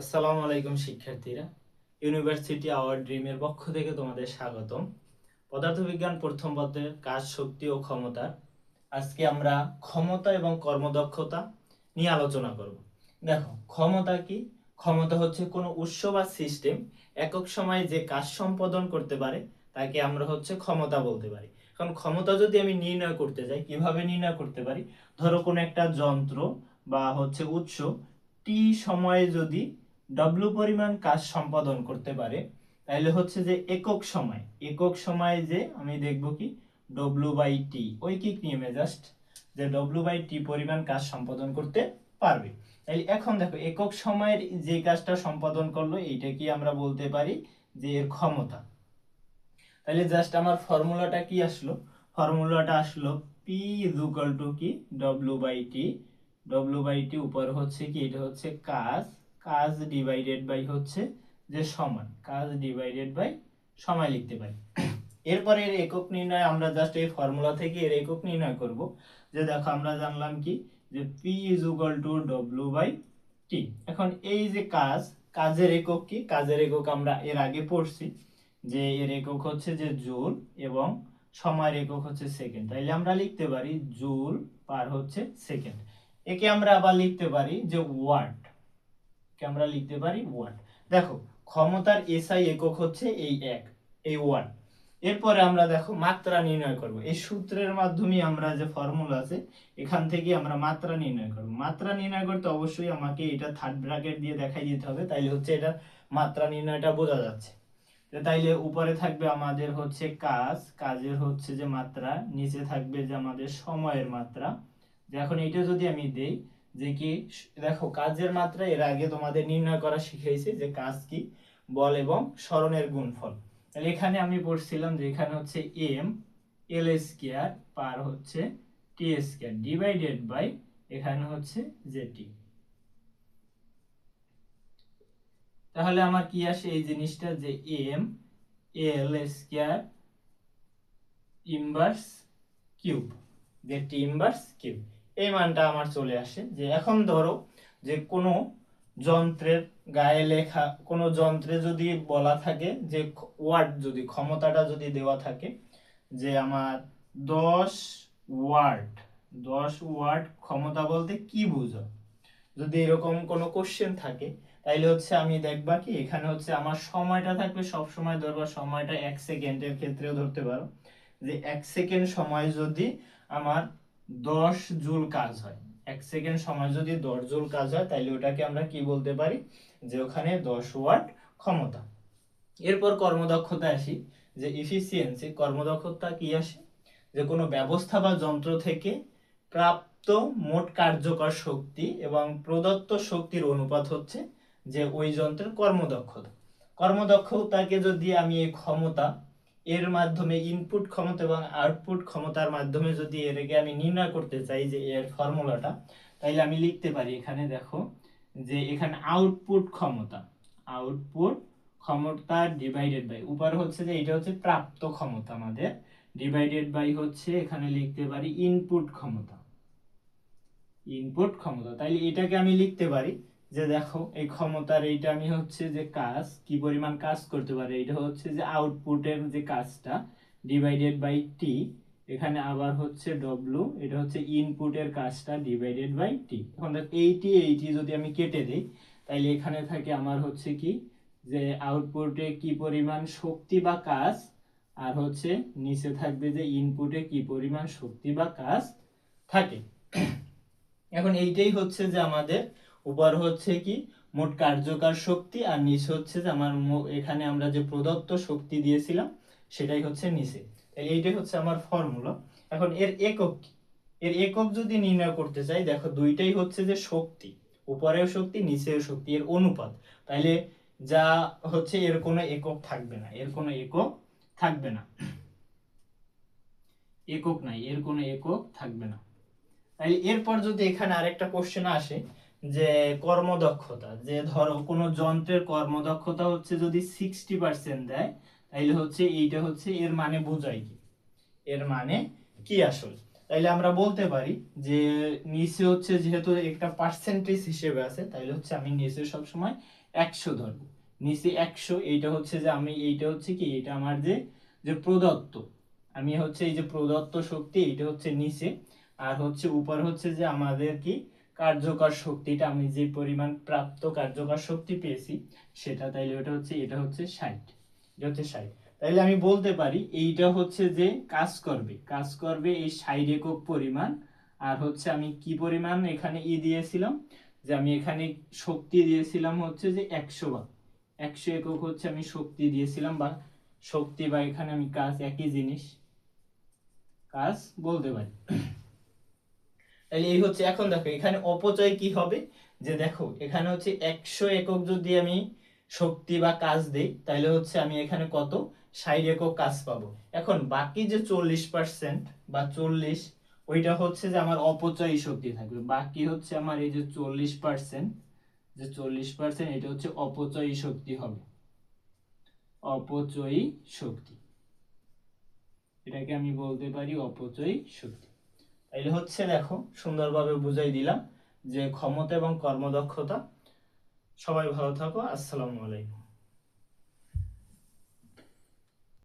আসসালামু আলাইকুম শিক্ষার্থীরা, ইউনিভার্সিটি আওয়ার ড্রিমের পক্ষ থেকে তোমাদের স্বাগতম। পদার্থবিজ্ঞান প্রথম পত্রের কাজ, শক্তি ও ক্ষমতা। আজকে আমরা ক্ষমতা এবং কর্মদক্ষতা নিয়ে আলোচনা করব। দেখো, ক্ষমতা কি? ক্ষমতা হচ্ছে কোনো উৎস বা সিস্টেম একক সময়ে যে কাজ সম্পাদন করতে পারে তাকে আমরা ক্ষমতা বলতে পারি। কারণ ক্ষমতা যদি আমি নির্ণয় করতে যাই, কিভাবে নির্ণয় করতে পারি? ধরো কোনো একটা যন্ত্র বা উৎস টি সময়ে যদি ডব্লিউ পরিমাণ কাজ সম্পাদন করতে পারে, তাহলে যে একক সময়ে যে আমি দেখব কি ডব্লিউ বাই টি, ঐকিক নিয়মে জাস্ট যে ডব্লিউ বাই টি পরিমাণ কাজ সম্পাদন করতে পারবে। তাহলে এখন দেখো, একক সময়ের যে কাজটা সম্পাদন করলো এইটা কি আমরা বলতে পারি যে এর ক্ষমতা। তাহলে জাস্ট আমার ফর্মুলাটা কি আসলো? ফর্মুলাটা আসলো পি ইজ ইকুয়াল টু কি W by T. W by T উপর কি, এটা কাজ, কাজ ডিভাইডেড বাই যে সময়, কাজ ডিভাইডেড বাই সময় লিখতে পারি। এরপরে এর একক নির্ণয় আমরা জাস্ট এই ফর্মুলা থেকে এর একক নির্ণয় করব। যে দেখো, আমরা জানলাম কি যে P is equal to W by T. এখন এই যে কাজ, কাজের একক কি? কাজের একক আমরা এর আগে পড়ছি যে এর একক যে জুল এবং সময়ের একক সেকেন্ড। তাইলে আমরা লিখতে পারি জুল পার সেকেন্ড। একে আমরা আবার লিখতে পারি যে ওয়াট, কে আমরা লিখতে পারি ওয়াট। দেখো, ক্ষমতার এসআই একক এই ওয়াট। এরপরে আমরা দেখো মাত্রা নির্ণয় করব। এই সূত্রের মাধ্যমে আমরা যে ফর্মুলা আছে এখান থেকে আমরা মাত্রা নির্ণয় করব। মাত্রা নির্ণয় করতে অবশ্যই আমাকে এটা থার্ড ব্র্যাকেট দিয়ে দেখাই দিতে হবে, তাইলে এটা মাত্রা নির্ণয়টা বোঝা যাচ্ছে। তাইলে উপরে থাকবে আমাদের কাজ, কাজের যে মাত্রা, নিচে থাকবে যে আমাদের সময়ের মাত্রা। এখন এটা যদি আমি দেই যে কি, দেখো কাজের মাত্রা এর আগে তোমাদের নির্ণয় করা শিখিয়েছি যে কাজ কি, বল এবং সরণের গুণফল। তাহলে এখানে আমি পড়ছিলাম যে এখানে M L square per T square divided by এখানে যে টি। তাহলে আমার কি আসে এই জিনিসটা যে M L square inverse cube, যে টি ইনভার্স কিউব, এই মানটা আমার চলে আসে। যে এখন ধরো যে কোনো যন্ত্রের গায়ে লেখা, কোনো যন্ত্রে যদি বলা থাকে যে ওয়াট, যদি ক্ষমতাটা যদি দেওয়া থাকে যে আমার 10 ওয়াট, 10 ওয়াট ক্ষমতা বলতে কি বুঝো, যদি এরকম কোনো কোশ্চেন থাকে, তাইলে আমি দেখবা কি এখানে আমার সময়টা থাকবে সব সময়, ধরবা সময়টা 1 সেকেন্ডের ক্ষেত্রেও ধরতে পারো যে 1 সেকেন্ড সময় যদি আমার 10 জুল কাজ হয়, 1 সেকেন্ড সময় যদি 10 জুল কাজ হয়, তাইলে ওটাকে আমরা কি বলতে পারি যে ওখানে 10 ওয়াট ক্ষমতা। এরপর কর্মদক্ষতা আসি, যে ইফিসিয়েন্সি, কর্মদক্ষতা কি আসে যে কোনো ব্যবস্থা বা যন্ত্র থেকে প্রাপ্ত মোট কার্যকর শক্তি এবং প্রদত্ত শক্তির অনুপাত যে ওই যন্ত্রের কর্মদক্ষতা। কর্মদক্ষতাকে যদি আমি এই ক্ষমতা এর মাধ্যমে, ইনপুট ক্ষমতা এবং আউটপুট ক্ষমতার মাধ্যমে যদি এরকে আমি নির্ণয় করতে চাই যে এর ফর্মুলাটা, তাইলে আমি লিখতে পারি এখানে দেখো যে এখানে আউটপুট ক্ষমতা, আউটপুট ক্ষমতা ডিভাইডেড বাই উপর যে এটা প্রাপ্ত ক্ষমতা আমাদের, ডিভাইডেড বাই এখানে লিখতে পারি ইনপুট ক্ষমতা, ইনপুট ক্ষমতা। তাইলে এটাকে আমি লিখতে পারি যে দেখো এই ক্ষমতার এইটা আমি যে কাজ, কি পরিমাণ কাজ করতে পারে, এটা যে আউটপুটের যে কাজটা ডিভাইডেড বাই টি, এখানে আবার ডব্লিউ, এটা ইনপুটের কাজটা ডিভাইডেড বাই টি। এখন দেখ এইটি যদি আমি কেটে দিই, তাইলে এখানে থাকে আমার কি যে আউটপুটে কি পরিমাণ শক্তি বা কাজ, আর নিচে থাকবে যে ইনপুটে কি পরিমাণ শক্তি বা কাজ থাকে। এখন এইটাই যে আমাদের উপর কি মোট কার্যকর শক্তি, আর নিচে যে আমার এখানে আমরা যে প্রদত্ত শক্তি দিয়েছিলাম সেটাই নিচে। এইটাই আমার ফর্মুলা। এখন এর একক কি? এর একক যদি নির্ণয় করতে চাই, দেখো দুইটাই যে শক্তি, উপরেও শক্তি নিচেও শক্তি, এর অনুপাত। তাইলে যা এর কোনো একক থাকবে না, এর কোনো একক থাকবে না, একক নাই, এর কোনো একক থাকবে না। তাই এরপর যদি এখানে আরেকটা কোশ্চেন আসে যে কর্মদক্ষতা, যে ধরো কোনো যন্ত্রের কর্মদক্ষতা যদি 60% দেয়, তাইলে এইটা এর মানে বোঝায় কি, এর মানে কি আসলে? তাইলে আমরা বলতে পারি যে নিচে হচ্ছে যেহেতু একটা পার্সেন্টেজ হিসেবে আছে, তাইলে হচ্ছে আমি নিচে সবসময় 100 ধরবো। নিচে 100, এইটা হচ্ছে যে আমি, এইটা হচ্ছে কি, এটা আমার যে যে প্রদত্ত, আমি হচ্ছে এই যে প্রদত্ত শক্তি, এইটা হচ্ছে নিচে, আর হচ্ছে উপর হচ্ছে যে আমাদের কি কার্যকর শক্তিটা, আমি যে পরিমাণ প্রাপ্ত কার্যকর শক্তি পেয়েছি সেটা, তাইলে ওটা হচ্ছে, এটা হচ্ছে 60, এটা হচ্ছে 60। তাইলে আমি বলতে পারি এইটা হচ্ছে যে কাজ করবে এই 60 একক পরিমাণ। আর হচ্ছে আমি কি পরিমাণ এখানে দিয়েছিলাম, যে আমি এখানে শক্তি দিয়েছিলাম হচ্ছে যে 100 বার, 100 একক হচ্ছে আমি শক্তি দিয়েছিলাম, বা শক্তি বা এখানে আমি কাজ, একই জিনিস, কাজ বলতে পারি। তাহলে এই হচ্ছে, এখন দেখো এখানে অপচয় কি হবে, যে দেখো এখানে হচ্ছে 100 একক যদি আমি শক্তি বা কাজ দেই, তাহলে হচ্ছে আমি এখানে কত, 60 একক কাজ পাবো। এখন বাকি যে 40% বা 40, ওইটা হচ্ছে যে আমার অপচয়ী শক্তি থাকবে। বাকি হচ্ছে আমার এই যে 40%, যে 40% এটা হচ্ছে অপচয়ী শক্তি হবে, অপচয়ী শক্তি, এটাকে আমি বলতে পারি অপচয়ী শক্তি। তাইলে হচ্ছে দেখো সুন্দরভাবে বুঝাই দিলাম যে ক্ষমতা এবং কর্মদক্ষতা। সবাই ভালো থাকো, আসসালামু আলাইকুম।